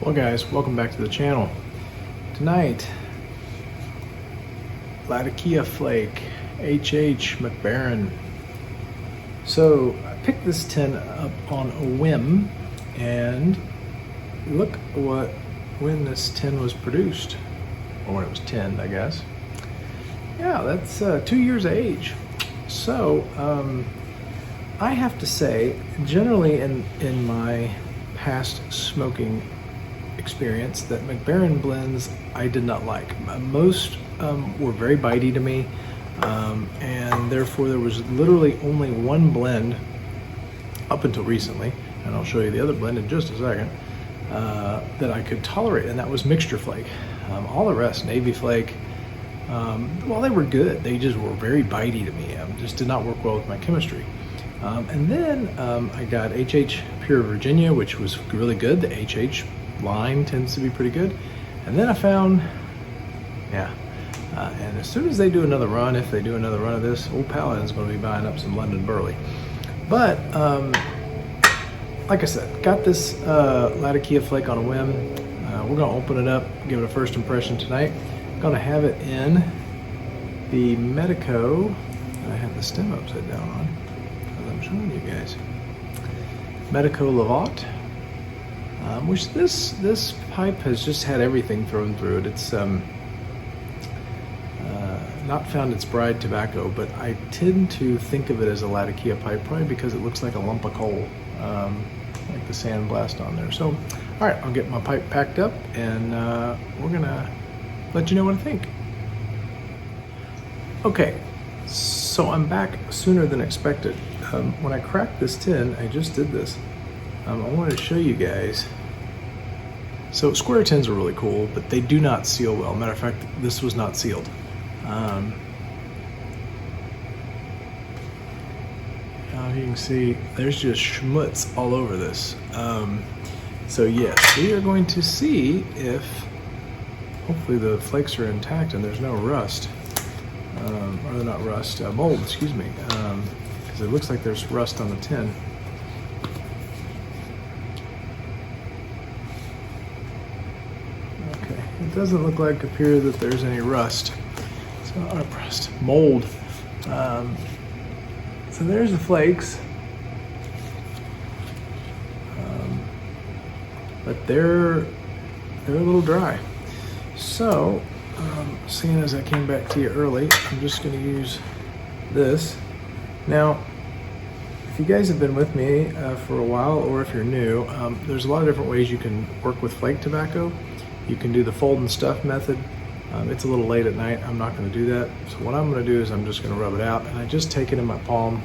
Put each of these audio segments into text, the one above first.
Well guys, welcome back to the channel. Tonight, Latakia Flake, HH McBaron. So I picked this tin up on a whim, and look when this tin was produced, or when it was tinned, I guess. Yeah, that's 2 years of age. So I have to say, generally in my past smoking experience, that McBaron blends I did not like. Most were very bitey to me, and therefore there was literally only one blend up until recently, and I'll show you the other blend in just a second, that I could tolerate, and that was Mixture Flake. All the rest, Navy Flake, well, they were good, they just were very bitey to me. Just did not work well with my chemistry. And then I got HH Pure Virginia, which was really good. The HH line tends to be pretty good. And then I found, and as soon as they do another run, if they do another run of this, old Paladin's going to be buying up some London Burley. But like I said, got this Latakia Flake on a whim. We're going to open it up, give it a first impression tonight. Going to have it in the Medico. I have the stem upside down on, as I'm showing you guys. Medico Lavat, which this pipe has just had everything thrown through it. It's not found its bride tobacco, but I tend to think of it as a Latakia pipe, probably because it looks like a lump of coal, like the sandblast on there. So, all right, I'll get my pipe packed up, and we're gonna let you know what I think. Okay, so I'm back sooner than expected. When I cracked this tin, I just did this. I wanted to show you guys. So square tins are really cool, but they do not seal well. Matter of fact, this was not sealed. Now you can see there's just schmutz all over this. So yes, we are going to see if hopefully the flakes are intact and there's no rust. Or they're not rust, mold, excuse me. Because it looks like there's rust on the tin. Okay, it doesn't look like appear that there's any rust. So, rust, mold. So there's the flakes. But they're a little dry. So, seeing as I came back to you early, I'm just going to use this. Now, if you guys have been with me for a while, or if you're new, there's a lot of different ways you can work with flake tobacco. You can do the fold and stuff method. It's a little late at night, I'm not going to do that. So what I'm going to do is I'm just going to rub it out, and I just take it in my palm,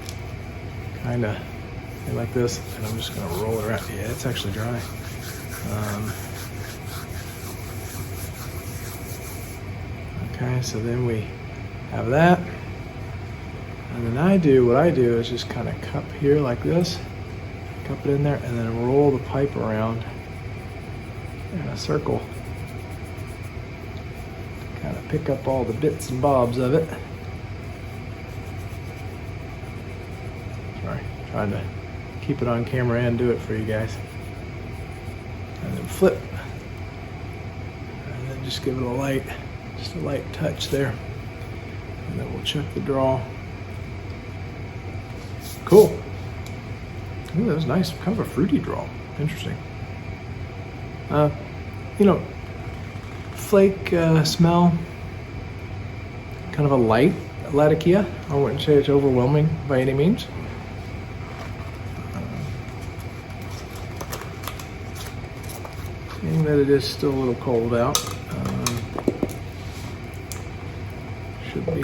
kind of like this, and I'm just going to roll it around. Yeah, it's actually dry. Okay, so then we have that, and then what I do is just kind of cup here like this, cup it in there, and then roll the pipe around in a circle, kind of pick up all the bits and bobs of it. Sorry, trying to keep it on camera and do it for you guys. And then flip, and then just give it a light touch there, and then we'll check the draw. Cool. Ooh, that was nice, kind of a fruity draw. Interesting. You know, flake smell, kind of a light Latakia. I wouldn't say it's overwhelming by any means. Seeing that it is still a little cold out, should be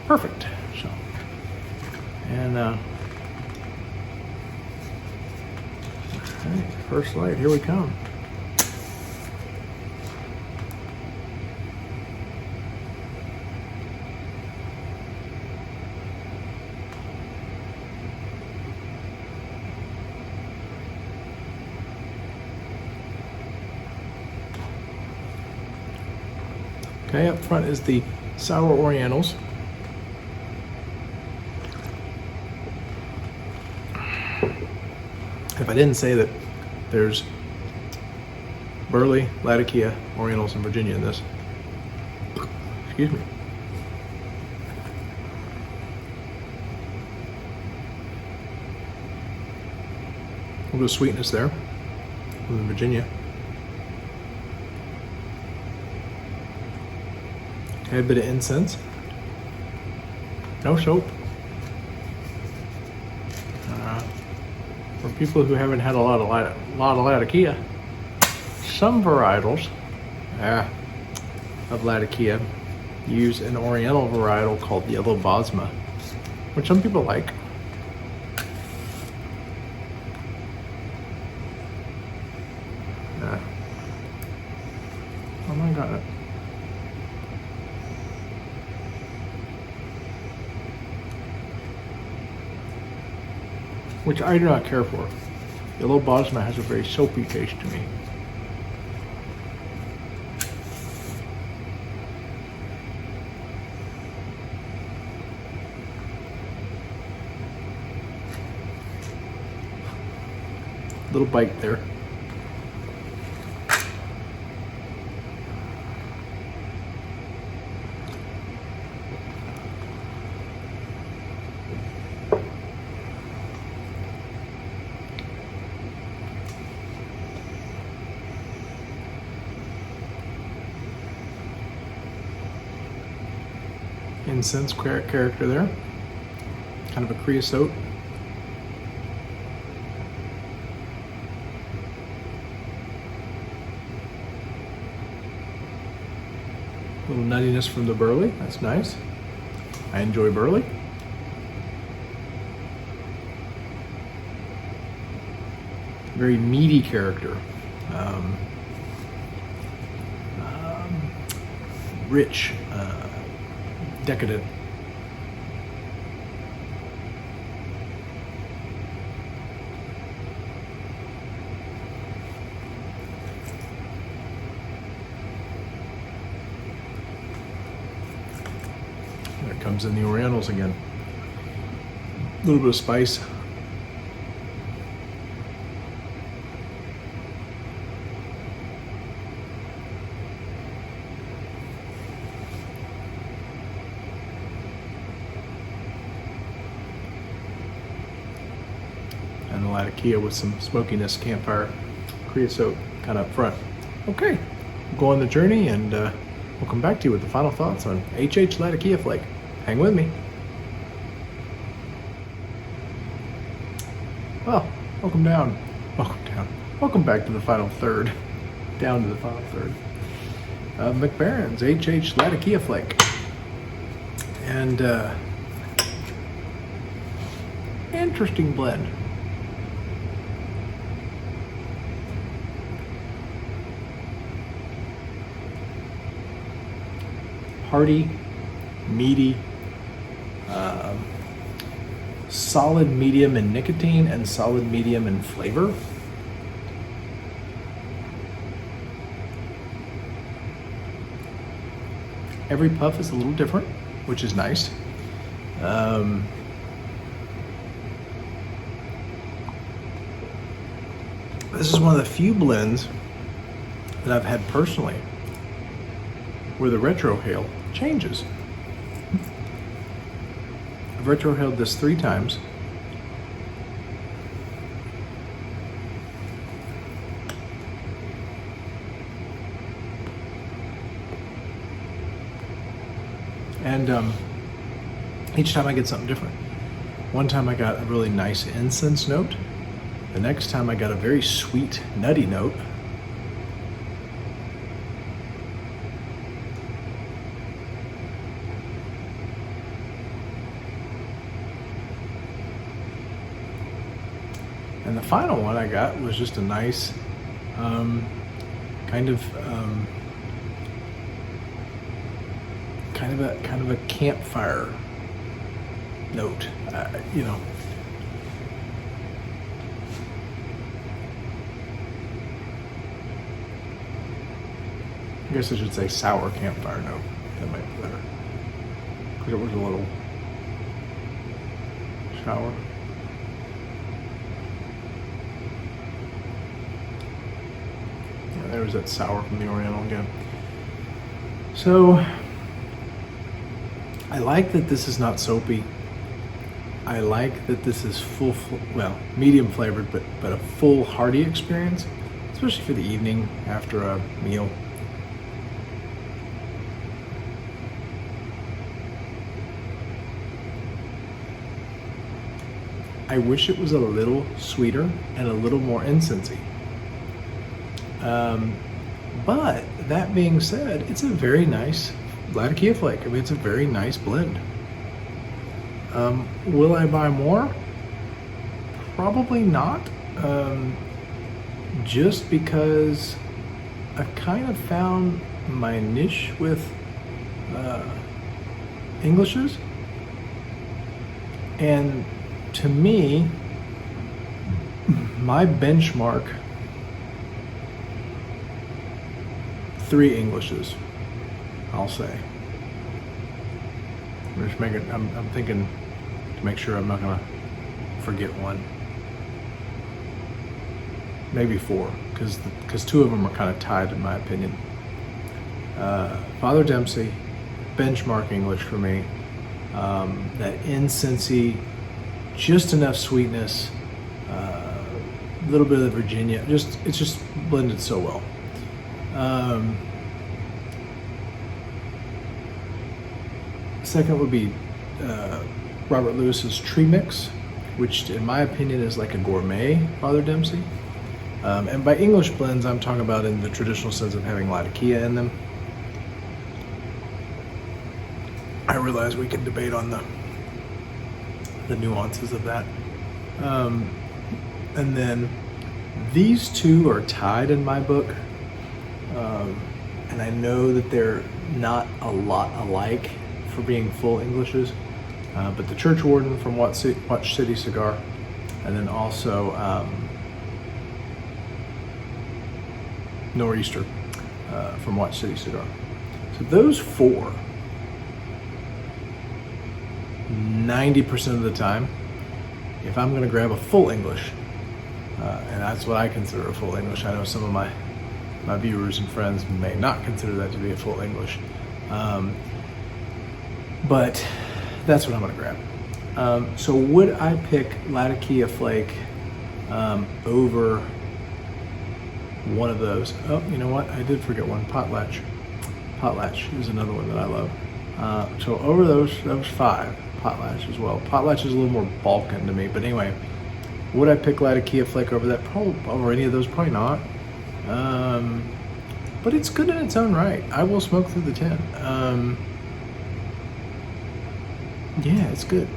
perfect. So, and all right, first light, here we come. Okay, up front is the Sour Orientals. If I didn't say that there's Burley, Latakia, Orientals, and Virginia in this. Excuse me. A little bit of sweetness there with the Virginia. Had a bit of incense. No soap. For people who haven't had a lot of Latakia, some varietals of Latakia use an Oriental varietal called Yellow Bosma, which some people like. Oh my God. Which I do not care for. Yellow Bosma has a very soapy taste to me. Little bite there. Incense character there. Kind of a creosote. A little nuttiness from the Burley. That's nice. I enjoy Burley. Very meaty character. Rich. Decadent. There comes in the Orientals again. A little bit of spice. And the Latakia with some smokiness, campfire, creosote kind of up front. Okay, we'll go on the journey and we'll come back to you with the final thoughts on HH Latakia Flake. Hang with me. Well, welcome down. Welcome back to the final third. Down to the final third. McBaron's HH Latakia Flake. And interesting blend. Hearty, meaty, solid medium in nicotine and solid medium in flavor. Every puff is a little different, which is nice. This is one of the few blends that I've had personally where the retrohale changes. I've retrohaled this 3 times. And each time I get something different. One time I got a really nice incense note. The next time I got a very sweet, nutty note. And the final one I got was just a nice kind of a campfire note, you know. I guess I should say sour campfire note. That might be better, because it was a little sour. Yeah, there There's that sour from the Oriental again. So I like that this is not soapy. I like that this is medium flavored, but a full hearty experience, especially for the evening after a meal. I wish it was a little sweeter and a little more incensey. But that being said, it's a very nice Latakia Flake. I mean, it's a very nice blend. Will I buy more? Probably not. Just because I've kind of found my niche with Englishes. And to me, my benchmark, 3 Englishes, I'll say. I'm thinking to make sure I'm not gonna forget one. Maybe 4, because 2 of them are kind of tied in my opinion. Father Dempsey, benchmark English for me. That incensey, just enough sweetness, a little bit of Virginia. It's just blended so well. Second would be Robert Lewis's Tree Mix, which in my opinion is like a gourmet Father Dempsey. And by English blends, I'm talking about in the traditional sense of having Latakia in them. I realize we can debate on the nuances of that. And then these 2 are tied in my book. And I know that they're not a lot alike for being full Englishes, but the Church Warden from Watch City Cigar, and then also Nor'easter from Watch City Cigar. So those 4, 90% of the time, if I'm going to grab a full English, and that's what I consider a full English. I know some of my viewers and friends may not consider that to be a full English, but that's what I'm going to grab. So would I pick Latakia Flake over one of those? Oh, you know what? I did forget one. Potlatch. Potlatch is another one that I love. So over those 5, Potlatch as well. Potlatch is a little more Balkan to me, but anyway, would I pick Latakia Flake over that? Probably over any of those? Probably not. But it's good in its own right. I will smoke through the 10. Yeah, it's good.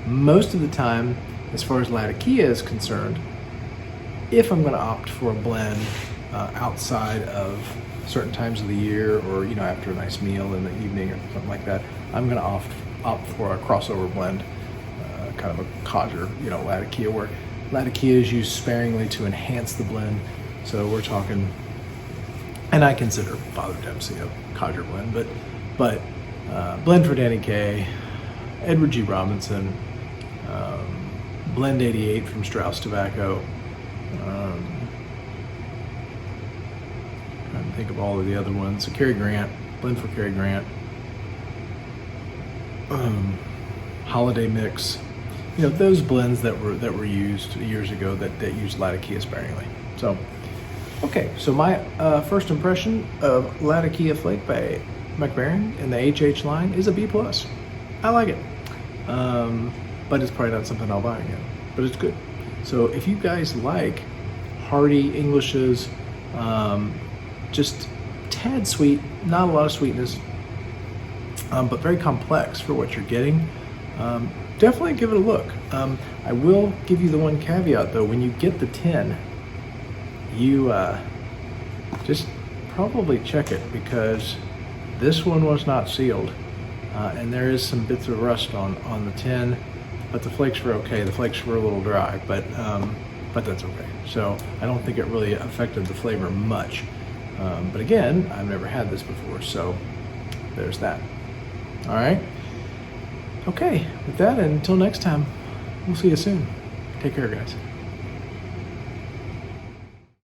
Most of the time, as far as Latakia is concerned, if I'm going to opt for a blend outside of certain times of the year, or after a nice meal in the evening or something like that, I'm going to opt for a crossover blend, kind of a codger, Latakia, where Latakia is used sparingly to enhance the blend. So we're talking, and I consider Father Dempsey a codger blend, but blend for Danny Kaye, Edward G. Robinson, blend 88 from Strauss Tobacco. Trying to think of all of the other ones. So Cary Grant, blend for Cary Grant. Holiday Mix. Those blends that were used years ago that used Latakia sparingly. So, okay, so my first impression of Latakia Flake by McBaron in the HH line is a B+. I like it, but it's probably not something I'll buy again, but it's good. So if you guys like hearty Englishes, just tad sweet, not a lot of sweetness, but very complex for what you're getting, definitely give it a look. I will give you the one caveat though: when you get the 10, you just probably check it, because this one was not sealed, and there is some bits of rust on the 10, but the flakes were okay. The flakes were a little dry, but that's okay. So I don't think it really affected the flavor much. But again, I've never had this before, so there's that. All right. Okay, with that, and until next time, we'll see you soon. Take care, guys.